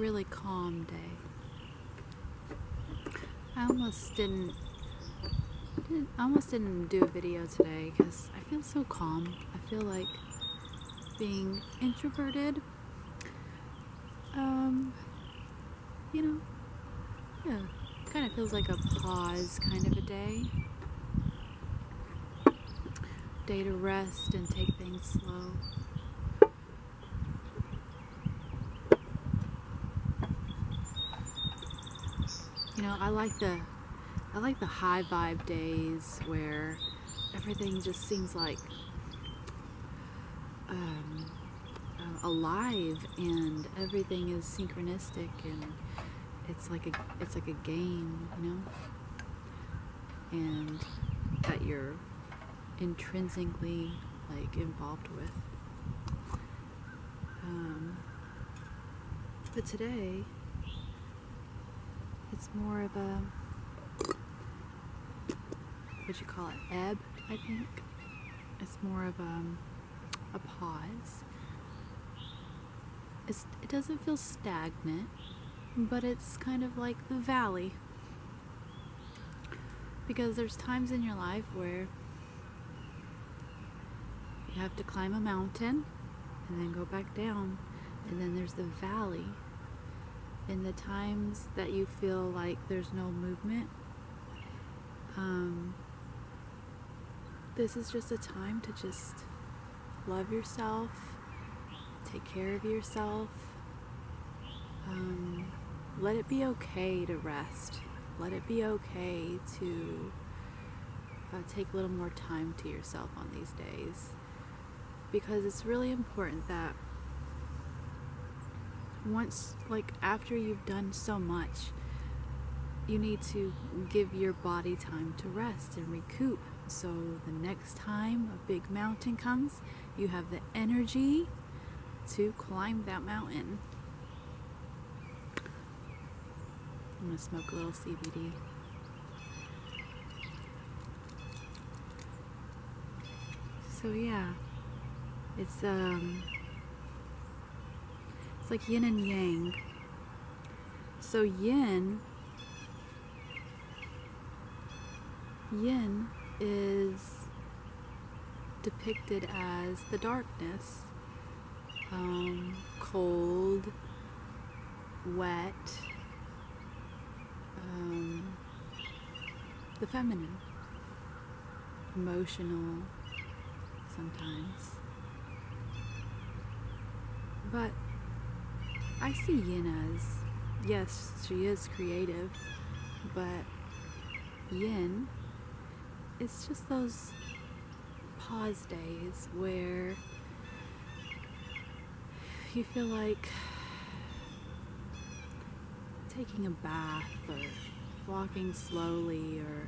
really calm day. I almost didn't do a video today because I feel so calm. I feel like being introverted, yeah, kind of feels like a pause kind of a day to rest and take things slow. I like the high vibe days where everything just seems like alive and everything is synchronistic and it's like a game, and that you're intrinsically involved with. But today it's more of a, what you call it, ebb, I think. It's more of a pause. It doesn't feel stagnant, but it's kind of like the valley. Because there's times in your life where you have to climb a mountain and then go back down, and then there's the valley. In the times that you feel like there's no movement, this is just a time to just love yourself, take care of yourself, let it be okay to rest, let it be okay to take a little more time to yourself on these days, because it's really important that once, after you've done so much, you need to give your body time to rest and recoup, so the next time a big mountain comes, you have the energy to climb that mountain. I'm gonna smoke a little CBD. So yeah, it's like yin and yang. So yin is depicted as the darkness, cold, wet, the feminine, emotional sometimes. But I see yin as, yes, she is creative, but yin, it's just those pause days where you feel like taking a bath or walking slowly or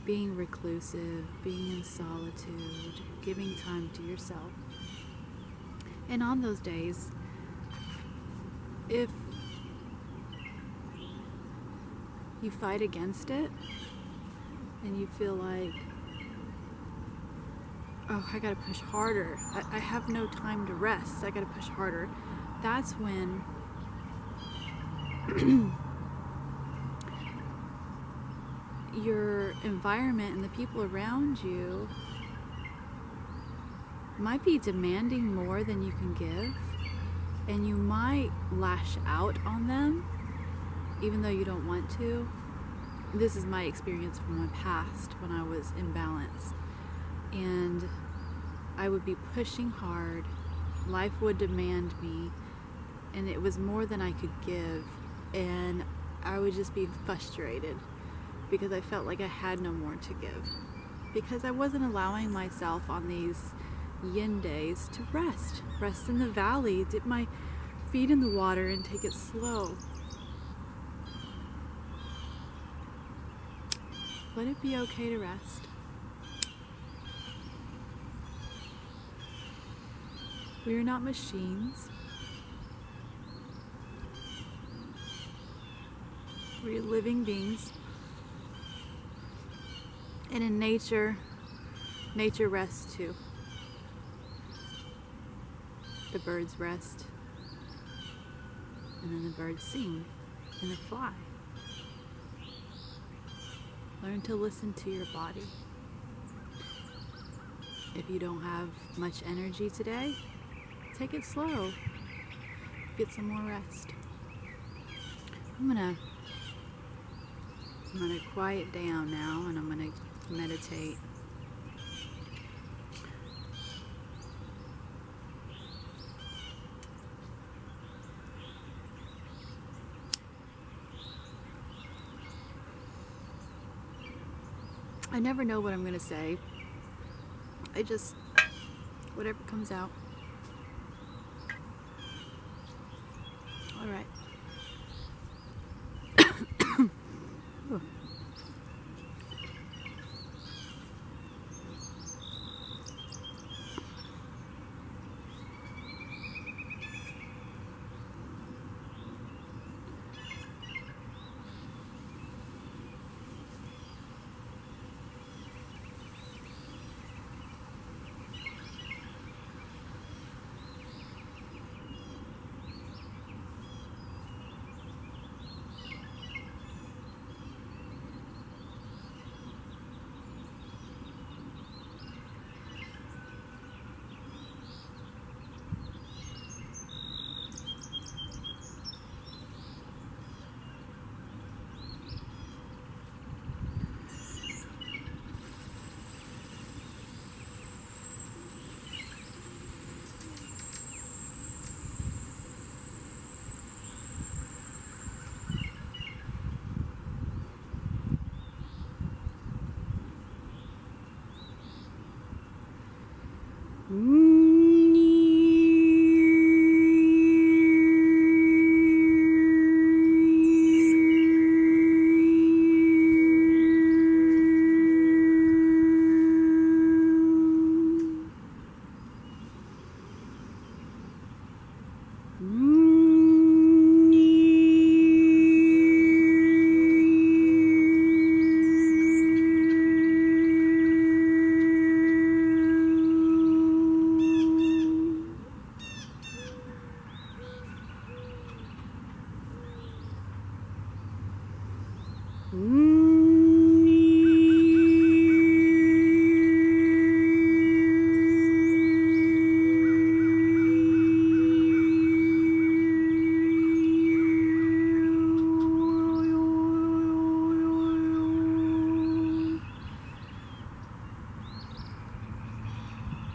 being reclusive, being in solitude, giving time to yourself. And on those days, if you fight against it and you feel like, oh, I gotta push harder, I have no time to rest, I gotta push harder, that's when your environment and the people around you might be demanding more than you can give, and you might lash out on them even though you don't want to. This is my experience from my past when I was imbalanced, and I would be pushing hard, life would demand me, and it was more than I could give, and I would just be frustrated because I felt like I had no more to give, because I wasn't allowing myself on these yin days to rest in the valley, dip my feet in the water and take it slow. Let it be okay to rest. We are not machines. We're living beings. And in nature rests too. The birds rest. and then the birds sing and they fly. Learn to listen to your body. If you don't have much energy today, take it slow. Get some more rest. I'm gonna quiet down now, and I'm gonna meditate. I never know what I'm gonna say. I just, whatever comes out. All right.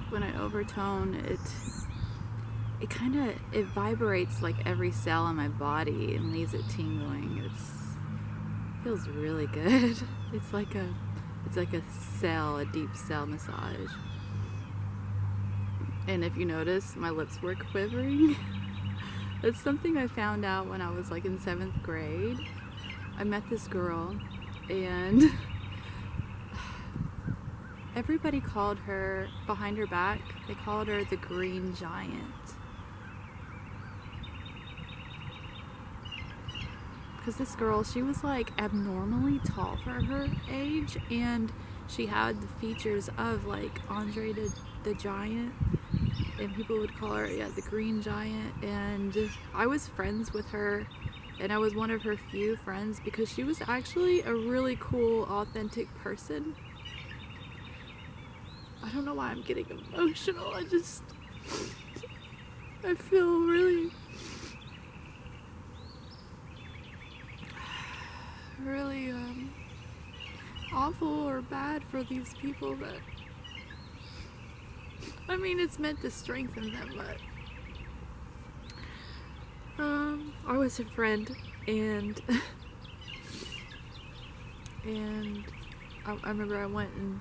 When I overtone, it kind of, it vibrates like every cell in my body and leaves it tingling. It feels really good. It's like a deep cell massage. And if you notice, my lips were quivering. That's something I found out when I was like in 7th grade. I met this girl, and everybody called her, behind her back, they called her the Green Giant. Because this girl, she was like abnormally tall for her age, and she had the features of like Andre the Giant, and people would call her, the Green Giant. And I was friends with her, and I was one of her few friends because she was actually a really cool, authentic person. I don't know why I'm getting emotional. I feel really awful or bad for these people that, I mean, it's meant to strengthen them, but I was her friend, and I remember I went and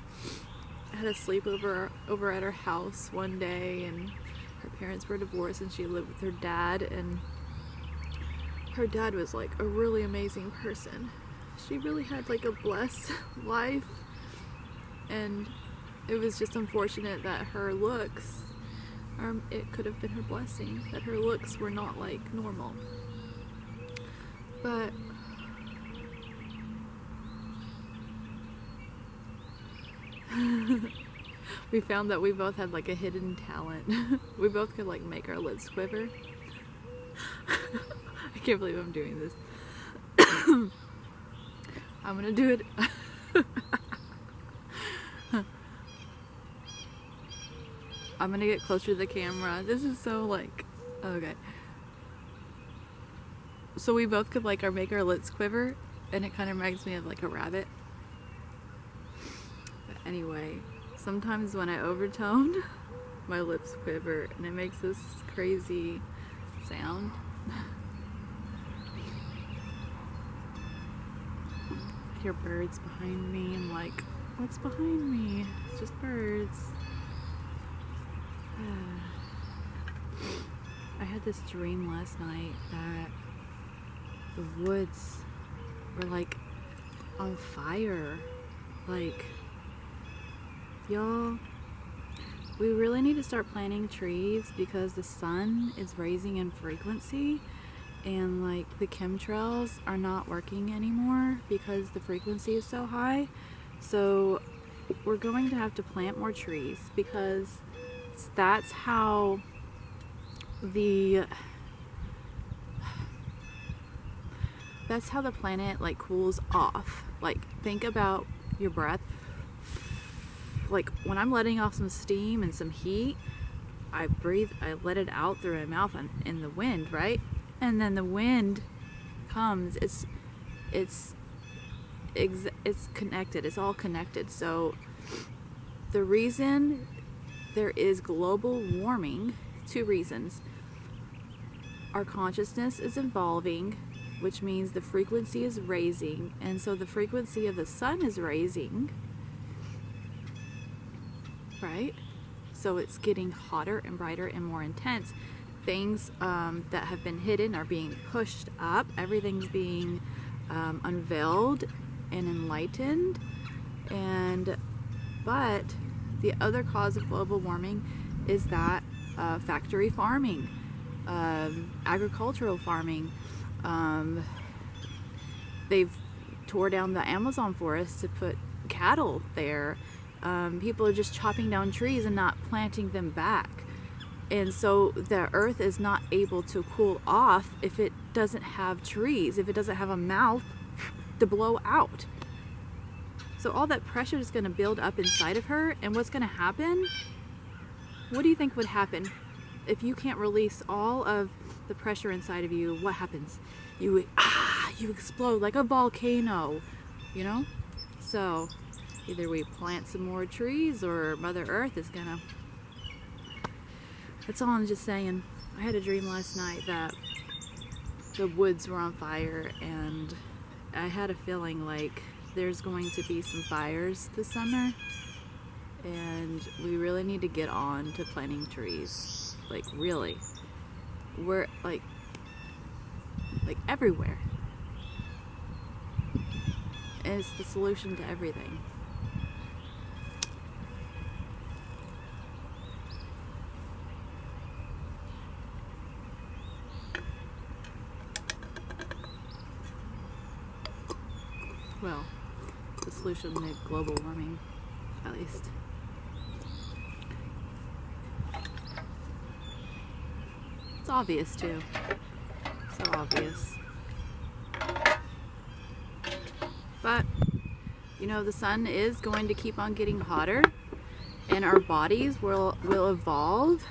had a sleepover over at her house one day, and her parents were divorced and she lived with her dad, and her dad was like a really amazing person. She really had like a blessed life, and it was just unfortunate that her looks, it could have been her blessing that her looks were not like normal. But we found that we both had like a hidden talent. We both could like make our lips quiver. I can't believe I'm doing this. I'm gonna do it. I'm gonna get closer to the camera. This is so like, okay. So we both could like make our lips quiver, and it kind of reminds me of like a rabbit. But anyway, sometimes when I overtone, my lips quiver, and it makes this crazy sound. I hear birds behind me. I'm like, what's behind me? It's just birds. I had this dream last night that the woods were like on fire. Like, y'all, we really need to start planting trees because the sun is raising in frequency, and like the chemtrails are not working anymore because the frequency is so high. So we're going to have to plant more trees because that's how the planet like cools off. Like, think about your breath. Like, when I'm letting off some steam and some heat, I breathe, I let it out through my mouth and in the wind, right? And then the wind comes, it's connected, it's all connected. So the reason there is global warming, 2 reasons. Our consciousness is evolving, which means the frequency is raising, and so the frequency of the sun is raising, right? So it's getting hotter and brighter and more intense. Things that have been hidden are being pushed up. Everything's being unveiled and enlightened. But the other cause of global warming is that factory farming, agricultural farming. They've tore down the Amazon forest to put cattle there. People are just chopping down trees and not planting them back. And so the earth is not able to cool off if it doesn't have trees, if it doesn't have a mouth to blow out. So all that pressure is going to build up inside of her, and what's going to happen? What do you think would happen if you can't release all of the pressure inside of you? What happens? You explode like a volcano, you know? So either we plant some more trees or Mother Earth is gonna... That's all I'm just saying. I had a dream last night that the woods were on fire, and I had a feeling like there's going to be some fires this summer, and we really need to get on to planting trees. Like, really. We're like everywhere. And it's the solution to everything. Well, the solution to global warming, at least. It's obvious too. So obvious. But, you know, the sun is going to keep on getting hotter, and our bodies will evolve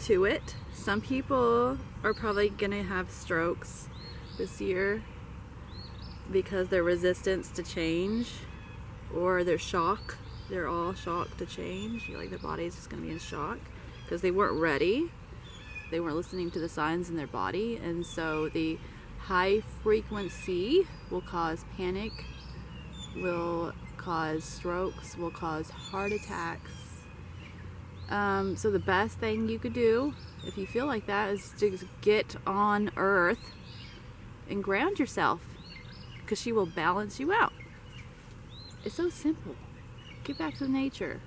to it. Some people are probably gonna have strokes this year because their resistance to change, or their shock. They're all shocked to change. Like, their body's just gonna be in shock because they weren't ready. They weren't listening to the signs in their body, and so the high frequency will cause panic, will cause strokes, will cause heart attacks. So the best thing you could do if you feel like that is to get on Earth and ground yourself, because she will balance you out. It's so simple. Get back to nature.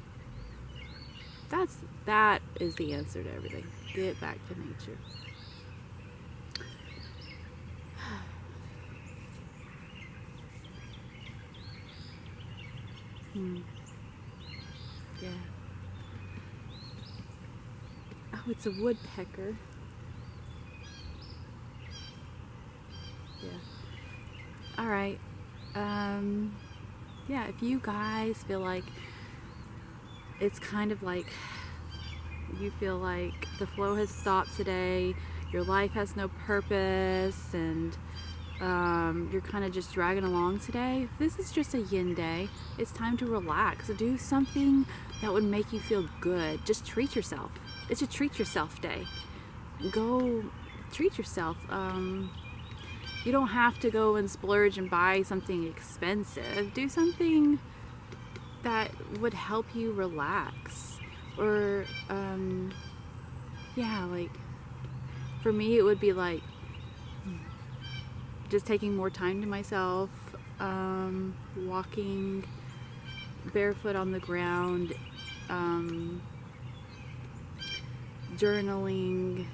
That is the answer to everything. Get back to nature. Yeah. Oh, it's a woodpecker. All right. Yeah, if you guys feel like it's kind of like you feel like the flow has stopped today, your life has no purpose, and you're kind of just dragging along today, this is just a yin day. It's time to relax. Do something that would make you feel good. Just treat yourself. It's a treat yourself day. Go treat yourself. You don't have to go and splurge and buy something expensive. Do something that would help you relax. Or, yeah, like, for me, it would be like just taking more time to myself, walking barefoot on the ground, journaling.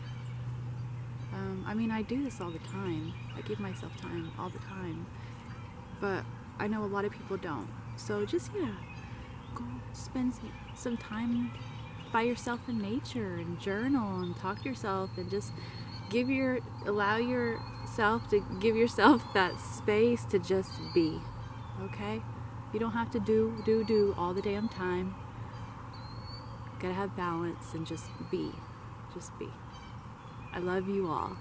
I mean, I do this all the time. I give myself time all the time. But I know a lot of people don't. So just, yeah, go spend some time by yourself in nature and journal and talk to yourself and just allow yourself to give yourself that space to just be. Okay? You don't have to do all the damn time. Gotta have balance and just be. Just be. I love you all.